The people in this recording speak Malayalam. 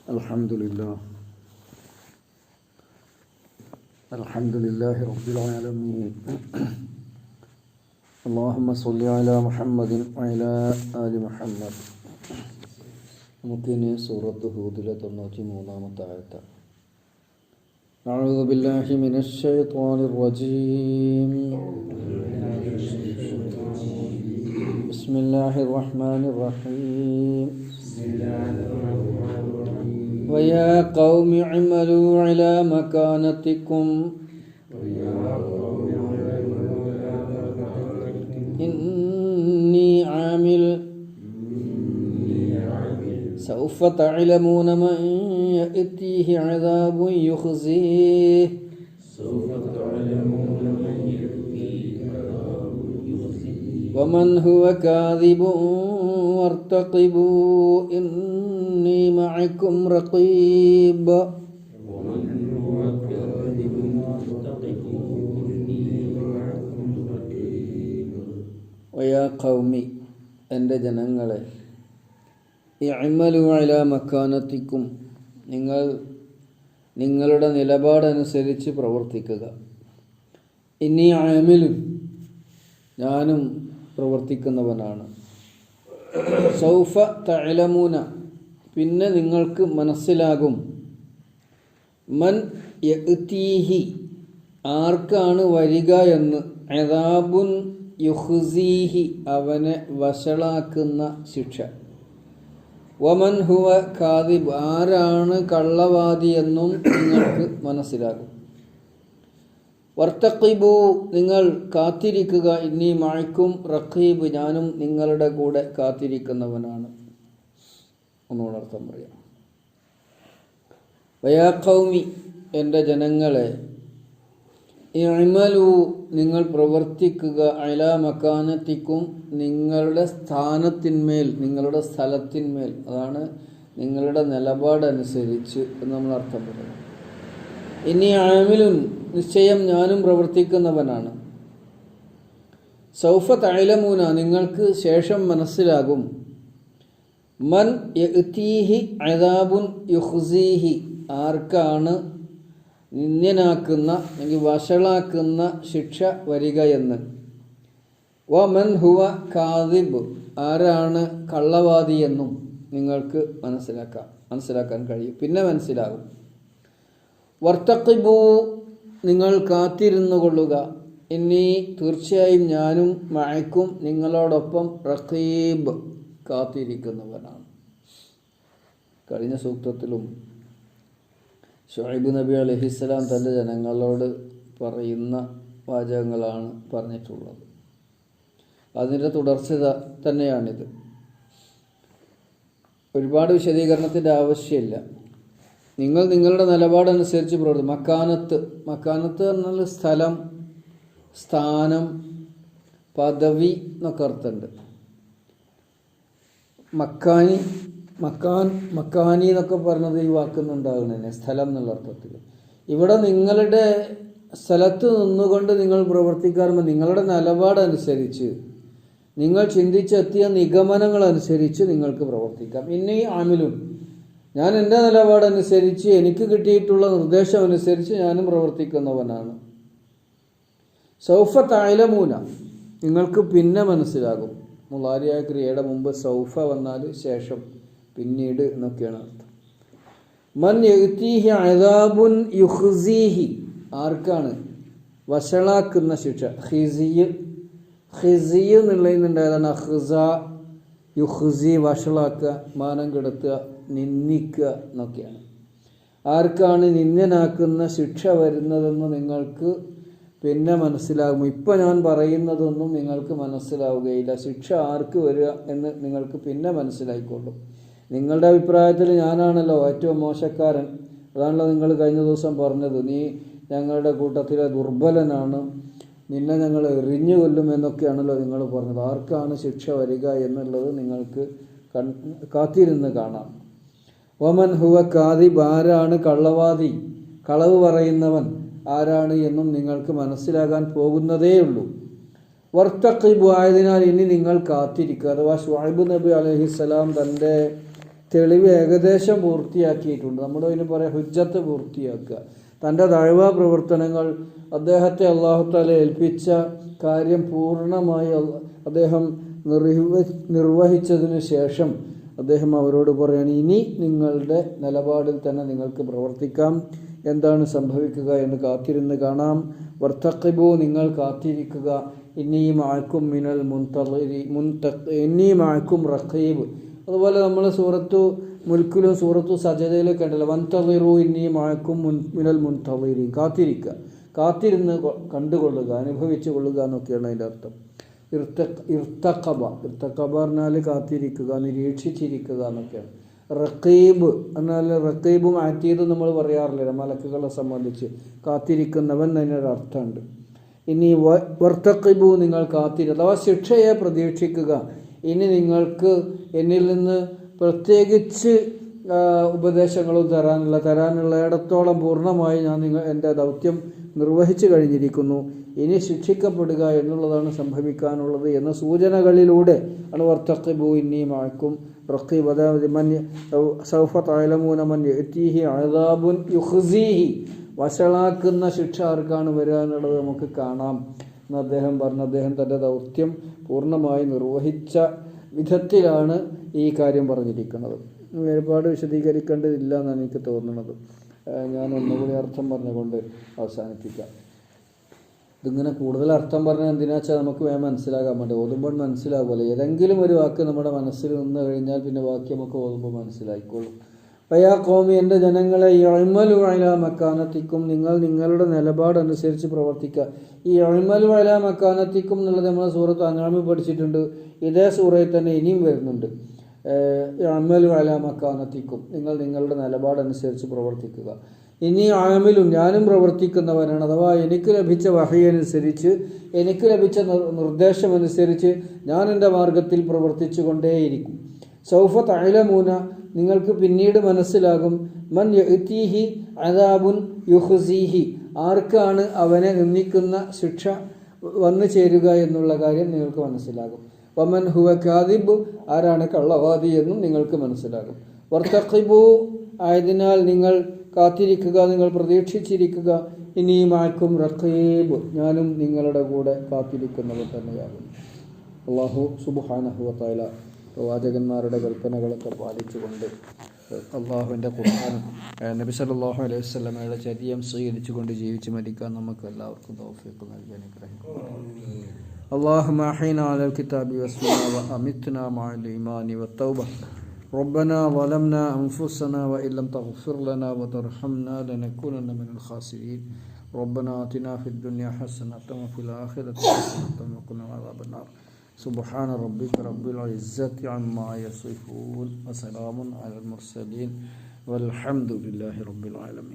Alhamdulillah Rabbil Alameen. Allahumma salli ala Muhammadin wa ala ali Muhammad. നമുക്കിനി സൂറത്ത് ഹൂദിലെ 93-ാമത്തെ ആയത്ത്. അഊദു ബില്ലാഹി മിനശ് ശൈത്വാനിർ റജീം. ബിസ്മില്ലാഹിർ റഹ്മാനിർ റഹീം. ويا قوم اعملوا على مكانتكم إني عامل سوف تعلمون من يأتيه عذاب يخزيه ومن هو كاذب وارتقبوا إني معكم رقيب. ويا قومي എൻ്റെ ജനങ്ങളെ, ഇഅ്മലു അലാ മക്കാനത്തിക്കും, നിങ്ങളുടെ നിലപാടനുസരിച്ച് പ്രവർത്തിക്കുക. ഇന്നി ആമിലും, ഞാനും പ്രവർത്തിക്കുന്നവനാണ്. സൗഫ തഅലമൂന, പിന്നെ നിങ്ങൾക്ക് മനസ്സിലാകും. മൻ യഅ്തീഹി, ആർക്കാണ് വരിക എന്ന്. അദാബുൻ യുഖ്സീഹി, അവനെ വഷളാക്കുന്ന ശിക്ഷ. വമൻ ഹുവ കാദിബ്, ആരാണ് കള്ളവാദി എന്നും നിങ്ങൾക്ക് മനസ്സിലാകും. വർത്തഖിബു, നിങ്ങൾ കാത്തിരിക്കുക. ഇന്നി മഅക്കും റഖീബ്, ഞാനും നിങ്ങളുടെ കൂടെ കാത്തിരിക്കുന്നവനാണ്. ഒന്നുകൂടെ അർത്ഥം പറയാം. വയാ ഖൗമി, എൻ്റെ ജനങ്ങളെ, ഇഅ്മലു, നിങ്ങൾ പ്രവർത്തിക്കുക. അലാ മക്കാനത്തിക്കും, നിങ്ങളുടെ സ്ഥാനത്തിന്മേൽ, നിങ്ങളുടെ സ്ഥലത്തിന്മേൽ, അതാണ് നിങ്ങളുടെ നിലപാടനുസരിച്ച് എന്ന് നമ്മൾ അർത്ഥം പറയാം. ഇനി ആമിലുൻ, നിശ്ചയം ഞാനും പ്രവർത്തിക്കുന്നവനാണ്. സൗഫ തഅലമൂന, നിങ്ങൾക്ക് ശേഷം മനസ്സിലാകും. മൻ യഅ്തീഹി അദാബുൻ യുഖ്സീഹി, ആർക്കാണ് നിന്ദ്യനാക്കുന്ന അല്ലെങ്കിൽ വഷളാക്കുന്ന ശിക്ഷ വരിക എന്ന്. വമൻ ഹുവ കാദിബ്, ആരാണ് കള്ളവാദി എന്നും നിങ്ങൾക്ക് മനസ്സിലാക്കാൻ കഴിയും, പിന്നെ മനസ്സിലാകും. വർത്തഖിബു, നിങ്ങൾ കാത്തിരുന്നു കൊള്ളുക. ഇനി തീർച്ചയായും ഞാനും മഅക്കും, നിങ്ങളോടൊപ്പം റഖീബ്, കാത്തിരിക്കുന്നവനാണ്. കഴിഞ്ഞ സൂക്തത്തിലും ശുഐബ് നബി അലൈഹിസ്സലാം തൻ്റെ ജനങ്ങളോട് പറയുന്ന വാചകങ്ങളാണ് പറഞ്ഞിട്ടുള്ളത്. അതിൻ്റെ തുടർച്ച തന്നെയാണിത്. ഒരുപാട് വിശദീകരണത്തിൻ്റെ ആവശ്യമില്ല. നിങ്ങൾ നിങ്ങളുടെ നിലപാടനുസരിച്ച് പ്രവർത്തിക്കും. മക്കാനത്ത് എന്നാൽ സ്ഥലം, സ്ഥാനം, പദവി എന്നൊക്കെ അർത്ഥമുണ്ട്. മക്കാനി എന്നൊക്കെ പറഞ്ഞത് ഈ വാക്കുന്നുണ്ടാകുന്നതന്നെ സ്ഥലം എന്നുള്ള അർത്ഥത്തിൽ. ഇവിടെ നിങ്ങളുടെ സ്ഥലത്ത് നിന്നുകൊണ്ട് നിങ്ങൾ പ്രവർത്തിക്കാറുമ്പോൾ നിങ്ങളുടെ നിലപാടനുസരിച്ച്, നിങ്ങൾ ചിന്തിച്ചെത്തിയ നിഗമനങ്ങളനുസരിച്ച് നിങ്ങൾക്ക് പ്രവർത്തിക്കാം. ഇനി ആമിലും, ഞാൻ എൻ്റെ നിലപാടനുസരിച്ച്, എനിക്ക് കിട്ടിയിട്ടുള്ള നിർദ്ദേശം അനുസരിച്ച് ഞാനും പ്രവർത്തിക്കുന്നവനാണ്. സൗഫ തഅലമൂന, നിങ്ങൾക്ക് പിന്നെ മനസ്സിലാകും. മുളാരിയായ ക്രിയയുടെ മുമ്പ് സൗഫ വന്നാൽ ശേഷം, പിന്നീട് എന്നൊക്കെയാണ് അർത്ഥം. മൻ യഅ്തീഹി അദാബുൻ യുഖ്സീഹി, ആർക്കാണ് വഷളാക്കുന്ന ശിക്ഷ. ഖിസിയ് എന്നുള്ളതിനുണ്ടായതാണ് അഖ്സ, യുഖ്സി, വഷളാക്കുക, മാനം കെടുത്തുക, നിന്ദിക്കുക എന്നൊക്കെയാണ്. ആർക്കാണ് നിന്ദ്യനാക്കുന്ന ശിക്ഷ വരുന്നതെന്ന് നിങ്ങൾക്ക് പിന്നെ മനസ്സിലാകും. ഇപ്പം ഞാൻ പറയുന്നതൊന്നും നിങ്ങൾക്ക് മനസ്സിലാവുകയില്ല. ശിക്ഷ ആർക്ക് വരിക എന്ന് നിങ്ങൾക്ക് പിന്നെ മനസ്സിലായിക്കൊള്ളും. നിങ്ങളുടെ അഭിപ്രായത്തിൽ ഞാനാണല്ലോ ഏറ്റവും മോശക്കാരൻ. അതാണല്ലോ നിങ്ങൾ കഴിഞ്ഞ ദിവസം പറഞ്ഞത്. നീ ഞങ്ങളുടെ കൂട്ടത്തിലെ ദുർബലനാണ്, നിന്നെ ഞങ്ങൾ എറിഞ്ഞു കൊല്ലും എന്നൊക്കെയാണല്ലോ നിങ്ങൾ പറഞ്ഞത്. ആർക്കാണ് ശിക്ഷ വരിക എന്നുള്ളത് നിങ്ങൾക്ക് കാത്തിരുന്ന് കാണാം. വമൻ ഹുവ കാദിബ്, ആരാണ് കള്ളവാദി, കളവ് പറയുന്നവൻ ആരാണ് എന്നും നിങ്ങൾക്ക് മനസ്സിലാകാൻ പോകുന്നതേയുള്ളൂ. വർത്തഖിബു, ആയതിനാൽ ഇനി നിങ്ങൾ കാത്തിരിക്കുക. അഥവാ ശുഐബ് നബി അലൈഹിസ്സലാം തൻ്റെ തെളിവ് ഏകദേശം പൂർത്തിയാക്കിയിട്ടുണ്ട്. നമ്മുടെ അതിന് പറയാം ഹുജ്ജത്ത് പൂർത്തിയാക്കുക. തൻ്റെ ദഅ്വ പ്രവർത്തനങ്ങൾ അദ്ദേഹത്തെ അല്ലാഹു തആല ഏൽപ്പിച്ച കാര്യം പൂർണ്ണമായി അദ്ദേഹം നിർവഹിച്ചതിന് ശേഷം അദ്ദേഹം അവരോട് പറയാണ്, ഇനി നിങ്ങളുടെ നിലപാടിൽ തന്നെ നിങ്ങൾക്ക് പ്രവർത്തിക്കാം. എന്താണ് സംഭവിക്കുക എന്ന് കാത്തിരുന്ന് കാണാം. വർത്തഖിബു, നിങ്ങൾ കാത്തിരിക്കുക. ഇന്നീ മഅക്കും മിനൽ മുൻതളിരി ഇന്നീ മഅക്കും റഖീബ്. അതുപോലെ നമ്മൾ സൂറത്തു മുൽക്കിലും സൂറത്തു സജദയിലൊക്കെ ഉണ്ടല്ലോ, വൻതളിറു ഇന്നീ മഅക്കും മിനൽ മുൻതളിരി. കാത്തിരിക്കുക, കാത്തിരുന്ന് കണ്ടുകൊള്ളുക, അനുഭവിച്ചു കൊള്ളുക എന്നൊക്കെയാണ് അതിൻ്റെ അർത്ഥം. ഇർത്തഖബ പറഞ്ഞാൽ കാത്തിരിക്കുക, നിരീക്ഷിച്ചിരിക്കുക എന്നൊക്കെയാണ്. റഖീബ് എന്നാൽ റഖീബും അതീദും നമ്മൾ പറയാറില്ല മലക്കുകളെ സംബന്ധിച്ച്. കാത്തിരിക്കുന്നവൻ എന്നൊരു അർത്ഥമുണ്ട്. ഇനി വർത്തഖിബു, നിങ്ങൾ അഥവാ ശിക്ഷയെ പ്രതീക്ഷിക്കുക. ഇനി നിങ്ങൾക്ക് എന്നിൽ നിന്ന് പ്രത്യേകിച്ച് ഉപദേശങ്ങളും തരാനുള്ള ഇടത്തോളം പൂർണ്ണമായി ഞാൻ എൻ്റെ ദൗത്യം നിർവഹിച്ചു കഴിഞ്ഞിരിക്കുന്നു. ഇനി ശിക്ഷിക്കപ്പെടുക എന്നുള്ളതാണ് സംഭവിക്കാനുള്ളത് എന്ന സൂചനകളിലൂടെ ആണ് വർത്തഖിബു ഇന്നീ മഅക്കും റഖീബ്. അതായത് സൗഫ തഅലമൂന മൻ യഅതീഹി അദാബുൻ യുഖ്സീഹി, വഷളാക്കുന്ന ശിക്ഷ ആർക്കാണ് വരിക എന്നുള്ളത് നമുക്ക് കാണാം എന്ന് അദ്ദേഹം പറഞ്ഞു. അദ്ദേഹം തൻ്റെ ദൗത്യം പൂർണ്ണമായി നിർവഹിച്ച വിധത്തിലാണ് ഈ കാര്യം പറഞ്ഞിരിക്കുന്നത്. ഒരുപാട് വിശദീകരിക്കേണ്ടതില്ല എന്നാണ് എനിക്ക് തോന്നുന്നത്. ഞാൻ ഒന്നുകൂടി അർത്ഥം പറഞ്ഞുകൊണ്ട് അവസാനിപ്പിക്കാം. ഇതിങ്ങനെ കൂടുതൽ അർത്ഥം പറഞ്ഞാൽ എന്തിനാ വെച്ചാൽ നമുക്ക് വേഗം മനസ്സിലാകാൻ വേണ്ടി. ഓതുമ്പോൾ മനസ്സിലാകുമല്ലോ. ഏതെങ്കിലും ഒരു വാക്ക് നമ്മുടെ മനസ്സിൽ നിന്ന് കഴിഞ്ഞാൽ പിന്നെ ബാക്കി നമുക്ക് ഓതുമ്പോൾ മനസ്സിലായിക്കോളും. വയാ ഖൗമി, എൻ്റെ ജനങ്ങളെ, ഇഅ്മലു അലാ മക്കാനത്തിക്കും, നിങ്ങൾ നിങ്ങളുടെ നിലപാടനുസരിച്ച് പ്രവർത്തിക്കുക. ഈ ഇഅ്മലു അലാ മക്കാനത്തിക്കും എന്നുള്ളത് നമ്മൾ സൂറത്ത് അൻആമിൽ പഠിച്ചിട്ടുണ്ട്. ഇതേ സൂറയിൽ തന്നെ ഇനിയും വരുന്നുണ്ട്. ഇഅ്മലു അലാ മക്കാനത്തിക്കും, നിങ്ങൾ നിങ്ങളുടെ നിലപാടനുസരിച്ച് പ്രവർത്തിക്കുക. ഇനി ആമിലും, ഞാനും പ്രവർത്തിക്കുന്നവനാണ്. അഥവാ എനിക്ക് ലഭിച്ച വഹി അനുസരിച്ച്, എനിക്ക് ലഭിച്ച നിർദ്ദേശമനുസരിച്ച് ഞാൻ എൻ്റെ മാർഗത്തിൽ പ്രവർത്തിച്ചു കൊണ്ടേയിരിക്കും. സൗഫ തഅലമൂന, നിങ്ങൾക്ക് പിന്നീട് മനസ്സിലാകും. മൻ യഅതീഹി അദാബുൻ യുഖ്സീഹി, ആർക്കാണ് അവനെ നിന്ദിക്കുന്ന ശിക്ഷ വന്നു ചേരുക എന്നുള്ള കാര്യം നിങ്ങൾക്ക് മനസ്സിലാകും. വമൻ ഹുവ കാദിബ്, ആരാണ് കള്ളവാദി എന്നും നിങ്ങൾക്ക് മനസ്സിലാകും. വർത്തഖിബു, ആയതിനാൽ നിങ്ങൾ കാത്തിരിക്കുക, നിങ്ങൾ പ്രതീക്ഷിച്ചിരിക്കുക. ഇനി മഅക്കും റഖീബ്, ഞാനും നിങ്ങളുടെ കൂടെ കാത്തിരിക്കുന്നവർ തന്നെയാകും. അല്ലാഹു സുബ്ഹാനഹു വ തആല പ്രവാചകന്മാരുടെ കൽപ്പനകളൊക്കെ പാലിച്ചുകൊണ്ട് അള്ളാഹുവിൻ്റെ ഖുർആനും നബി സല്ലല്ലാഹു അലൈഹി വസല്ലമയുടെ ചര്യം സ്വീകരിച്ചുകൊണ്ട് ജീവിച്ച് മരിക്കാൻ നമുക്ക് എല്ലാവർക്കും തൗഫീഖ് നൽകി അനുഗ്രഹിക്കട്ടെ. اللهم أحينا على الكتاب والسنة وأمتنا مع الإيمان والتوبة. ربنا ظلمنا أنفسنا وإن لم تغفر لنا وترحمنا لنكونن من الخاسرين. ربنا آتنا في الدنيا حسنة وفي الآخرة حسنة وقنا عذاب النار. سبحان ربك رب العزة عما يصفون وسلام على المرسلين والحمد لله رب العالمين.